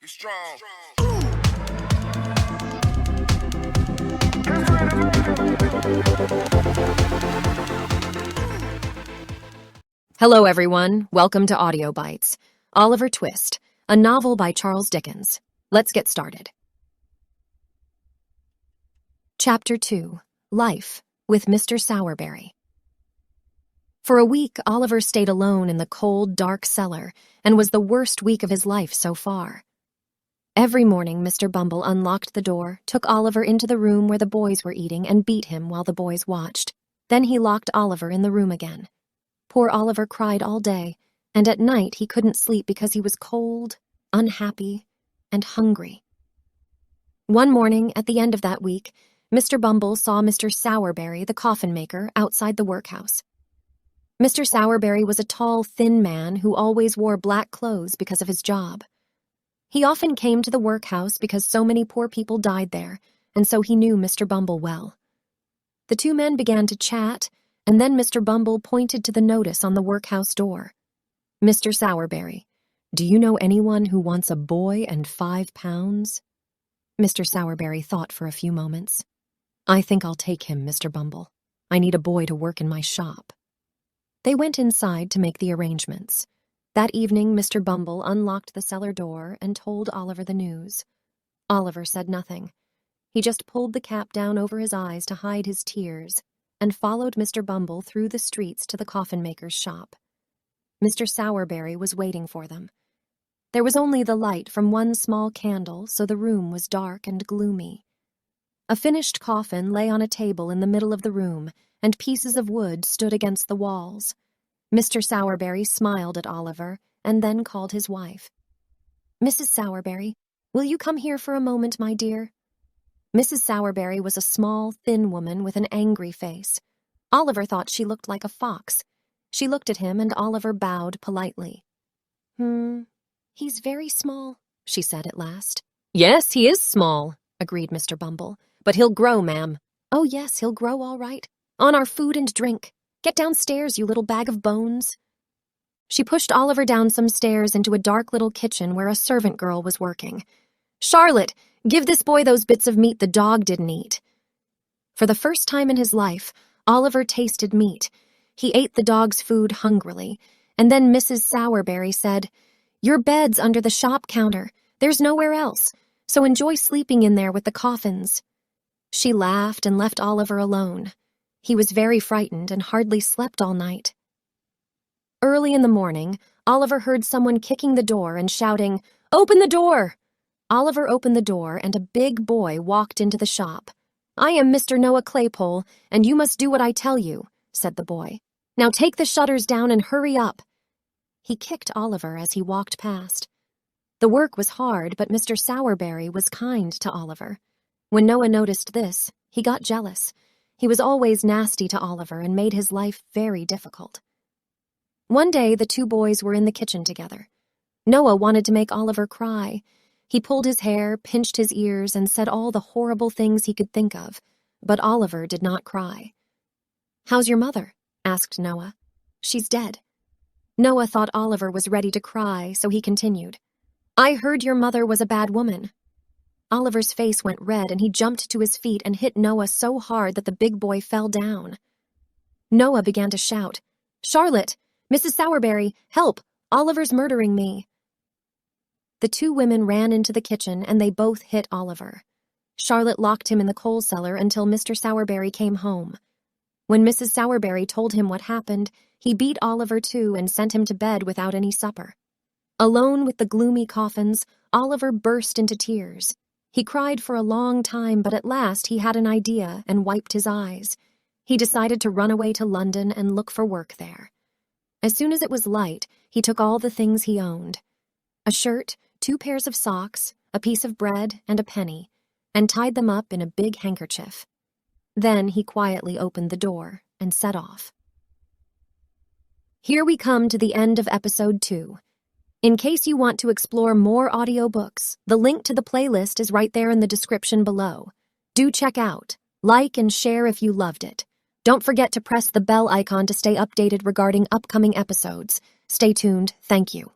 Be strong. Hello, everyone. Welcome to Audio Bites. Oliver Twist, a novel by Charles Dickens. Let's get started. Chapter 2, Life with Mr. Sowerberry. For a week, Oliver stayed alone in the cold, dark cellar and was the worst week of his life so far. Every morning, Mr. Bumble unlocked the door, took Oliver into the room where the boys were eating, and beat him while the boys watched. Then he locked Oliver in the room again. Poor Oliver cried all day, and at night he couldn't sleep because he was cold, unhappy, and hungry. One morning, at the end of that week, Mr. Bumble saw Mr. Sowerberry, the coffin maker, outside the workhouse. Mr. Sowerberry was a tall, thin man who always wore black clothes because of his job. He often came to the workhouse because so many poor people died there, and so he knew Mr. Bumble well. The two men began to chat, and then Mr. Bumble pointed to the notice on the workhouse door. Mr. Sowerberry, do you know anyone who wants a boy and 5 pounds? Mr. Sowerberry thought for a few moments. I think I'll take him, Mr. Bumble. I need a boy to work in my shop. They went inside to make the arrangements. That evening, Mr. Bumble unlocked the cellar door and told Oliver the news. Oliver said nothing. He just pulled the cap down over his eyes to hide his tears and followed Mr. Bumble through the streets to the coffin maker's shop. Mr. Sowerberry was waiting for them. There was only the light from one small candle, so the room was dark and gloomy. A finished coffin lay on a table in the middle of the room, and pieces of wood stood against the walls. Mr. Sowerberry smiled at Oliver and then called his wife. Mrs. Sowerberry, will you come here for a moment, my dear? Mrs. Sowerberry was a small, thin woman with an angry face. Oliver thought she looked like a fox. She looked at him, and Oliver bowed politely. He's very small, she said at last. Yes, he is small, agreed Mr. Bumble. But he'll grow, ma'am. Oh, yes, he'll grow all right. On our food and drink. Get downstairs, you little bag of bones. She pushed Oliver down some stairs into a dark little kitchen where a servant girl was working. Charlotte, give this boy those bits of meat the dog didn't eat. For the first time in his life, Oliver tasted meat. He ate the dog's food hungrily, and then Mrs. Sowerberry said, Your bed's under the shop counter. There's nowhere else, so enjoy sleeping in there with the coffins. She laughed and left Oliver alone. He was very frightened and hardly slept all night. Early in the morning, Oliver heard someone kicking the door and shouting, Open the door! Oliver opened the door, and a big boy walked into the shop. I am Mr. Noah Claypole, and you must do what I tell you, said the boy. Now take the shutters down and hurry up. He kicked Oliver as he walked past. The work was hard, but Mr. Sowerberry was kind to Oliver. When Noah noticed this, he got jealous. He was always nasty to Oliver and made his life very difficult. One day, the two boys were in the kitchen together. Noah wanted to make Oliver cry. He pulled his hair, pinched his ears, and said all the horrible things he could think of, but Oliver did not cry. How's your mother? Asked Noah. She's dead. Noah thought Oliver was ready to cry, so he continued. I heard your mother was a bad woman. Oliver's face went red, and he jumped to his feet and hit Noah so hard that the big boy fell down. Noah began to shout, Charlotte! Mrs. Sowerberry! Help! Oliver's murdering me! The two women ran into the kitchen, and they both hit Oliver. Charlotte locked him in the coal cellar until Mr. Sowerberry came home. When Mrs. Sowerberry told him what happened, he beat Oliver too and sent him to bed without any supper. Alone with the gloomy coffins, Oliver burst into tears. He cried for a long time, but at last he had an idea and wiped his eyes. He decided to run away to London and look for work there. As soon as it was light, he took all the things he owned. A shirt, 2 pairs of socks, a piece of bread, and a penny, and tied them up in a big handkerchief. Then he quietly opened the door and set off. Here we come to the end of episode 2. In case you want to explore more audiobooks, the link to the playlist is right there in the description below. Do check out, like and share if you loved it. Don't forget to press the bell icon to stay updated regarding upcoming episodes. Stay tuned. Thank you.